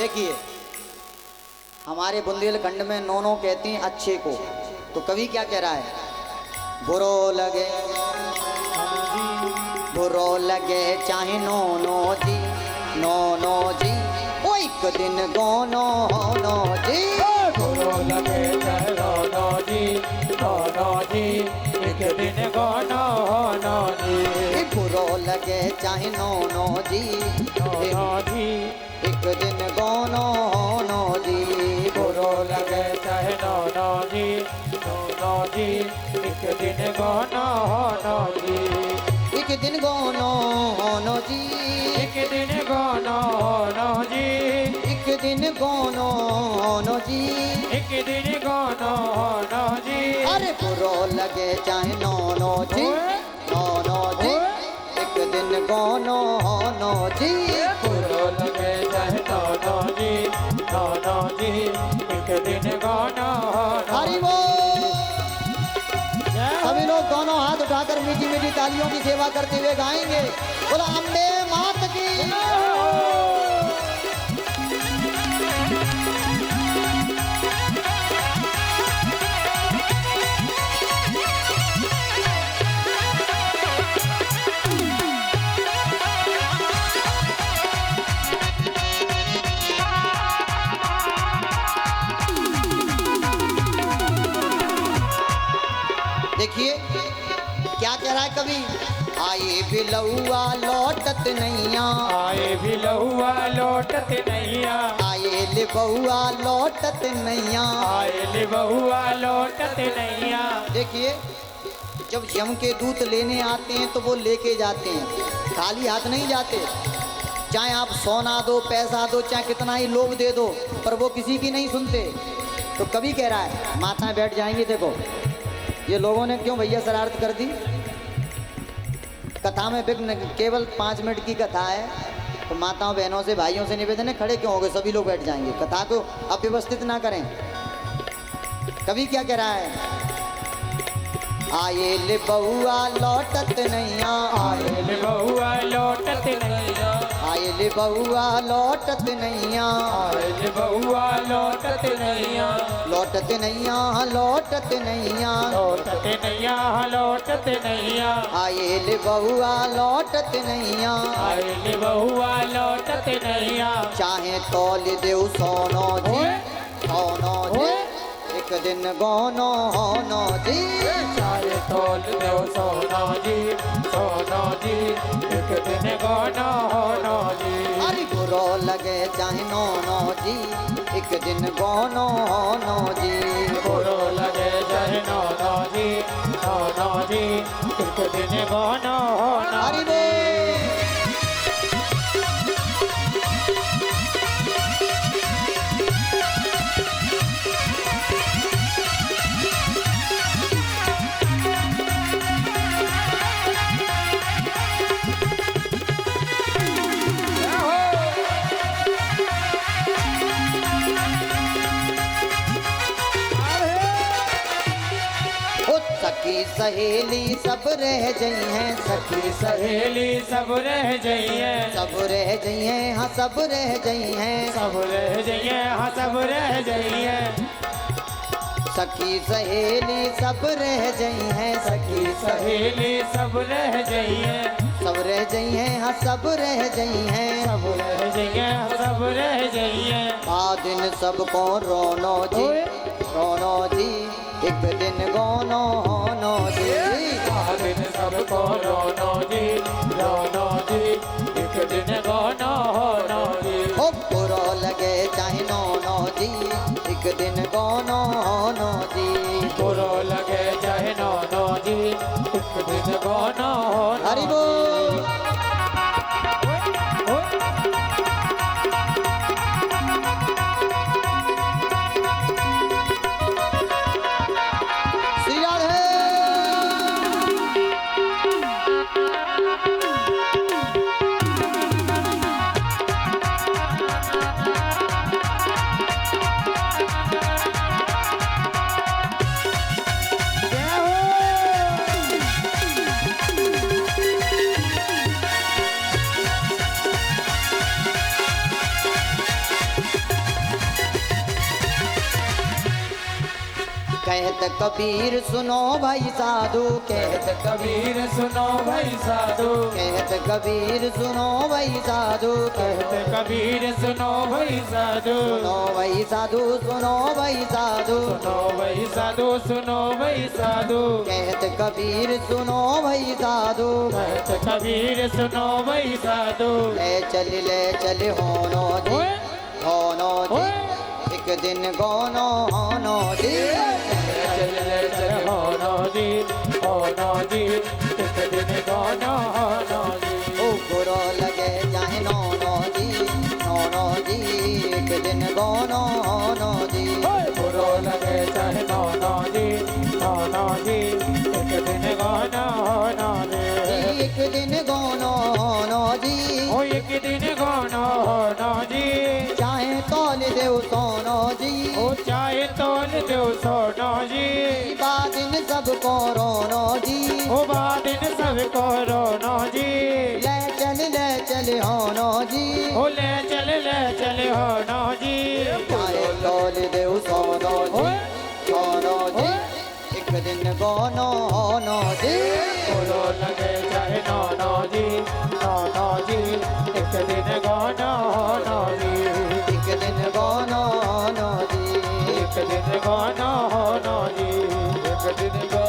देखिए हमारे बुंदेलखंड में नोनो कहते हैं अच्छे को, तो कवि क्या कह रहा है? बुरो लगे चाहे नोनो जी, नोनो जी ओ एक दिन गोनो होनो जी। बुरो लगे चाहे नोनो जी, नोनो जी एक दिन गोनो होनो जी। बुरो लगे चाहे नोनो जी, नोनो जी एक दिन गोनो होनो जी। बुरो लगे चाहे नोनो जी, नोनो जी एक दिन गोनो होनो जी। एक दिन गोनो होनो जी, एक दिन गोनो होनो जी। एक दिन गोनो होनो जी, एक दिन गोनो होनो जी। अरे बुरो लगे चाहे नोनो जी, नोनो जी एक दिन गोनो होनो जी। बुरो लगे चाहे नोनो जी, नोनो जी एक दिन गोनो होनो। हरि बोल। सभी लोग दोनों हाथ उठाकर मीठी मीठी तालियों की सेवा करते हुए गाएंगे, बोला अम्बे मात की। देखिए क्या कह रहा है कवि? आए बिलौआ लौटत नैया, आए भी लहुआ लौटत नैया, आए ले बहुआ लौटत नैया। आए ले बहुआ लौटत नैया। देखिए जब यम के दूत लेने आते हैं तो वो लेके जाते हैं, खाली हाथ नहीं जाते। चाहे आप सोना दो, पैसा दो, चाहे कितना ही लोभ दे दो, पर वो किसी की नहीं सुनते। तो कवि कह रहा है माताएं बैठ जाएंगी। देखो ये लोगों ने क्यों भैया शरारत कर दी? कथा में विघ्न, केवल 5 मिनट की कथा है, तो माताओं बहनों से भाइयों से निवेदन है खड़े क्यों हो गए? सभी लोग बैठ जाएंगे, कथा को अव्यवस्थित ना करें। कवि क्या कह रहा है? आए ले बहुआ लौटत नैया, आए ले बहुआ लौटत नैया, आए ले बहुआ लौटत नैया, आए ले बहुआ लौटत नैया, लौटत नैया लौटत नैया, लौटत नैया लौटत नैया, आए ले बहुआ लौटत नैया। आए ले बहुआ लौटत नैया। चाहे तौल देव सोनो जी, सोनो जी एक दिन गोनो होनो जी। चाहे तोल दो सोनो जी, सोनो जी एक दिन गोनो होनो जी। अरे बुरो लगे चाहे नोनो जी, एक दिन गोनो होनो जी। बुरो लगे चाहे नोनो जी, नोनो जी एक दिन गोनो होनो। हरि बोल। सखी सहेली सब रह गई हैं, सखी सहेली सब रह जाइए, सब रह गई हैं, हाँ सब रह गई हैं, सब रह जाइए, हाँ सब रह जाइए। सखी सहेली सब रह गई हैं, सखी सहेली सब रह जाइए, सब रह गई हैं, हाँ सब रह गई हैं, सब रह जाइए, सब रह जाइए। आ दिन सबको रोनो जी, रोनो जी एक दिन गोनो होनो जी। दिन सबको रोनो जी, रोनो जी एक दिन गोनो होनो जी। ओ बुरो लगे चाहे नोनो जी, एक दिन गोनो होनो जी। बुरो लगे चाहे नोनो जी, एक दिन गोनो होनो। हरि बोल। श्री राधे। कहत कबीर सुनो भाई साधु, कहत कबीर सुनो भाई साधु, कहत कबीर सुनो भाई साधु, कहत कबीर सुनो भाई साधु, सुनो भाई साधु, सुनो भाई साधु, सुनो भाई साधु, सुनो भाई साधु, कहत कबीर सुनो भाई साधु, कहत कबीर सुनो भाई साधु। ले चल होनो जी, ओए होनो जी, ओए एक दिन गोनो होनो जी, चल होनो जी, होनो जी, एक दिन गोनो होनो जी। ओ बुरो लगे चाहे नोनो जी, नोनो जी, एक दिन गोनो होनो जी, बुरो लगे चाहे नौनो जी, नौनो जी, एक दिन गोनो होनो जी। एक दिन गोनो होनो जी, ओ एक दिन गोनो होनो जी, चाहे तोल देव सोनो जी, ओ चाहे तोल दो सोनो जी, बादिन सबको रोनो जी, ओ बादिन सबको रोनो जी। ले चल होनो जी, ओ ले चल होनो जी। चाहे तोल देव सोनो जी, ओए सोनो जी, एक दिन गोनो होनो जी, बुरो लगे चाहे नौनो जी, नौनो जी, एक दिन गोनो होनो जी। एक दिन गोनो होनो जी, एक दिन गाना होना जी, एक दिन गाना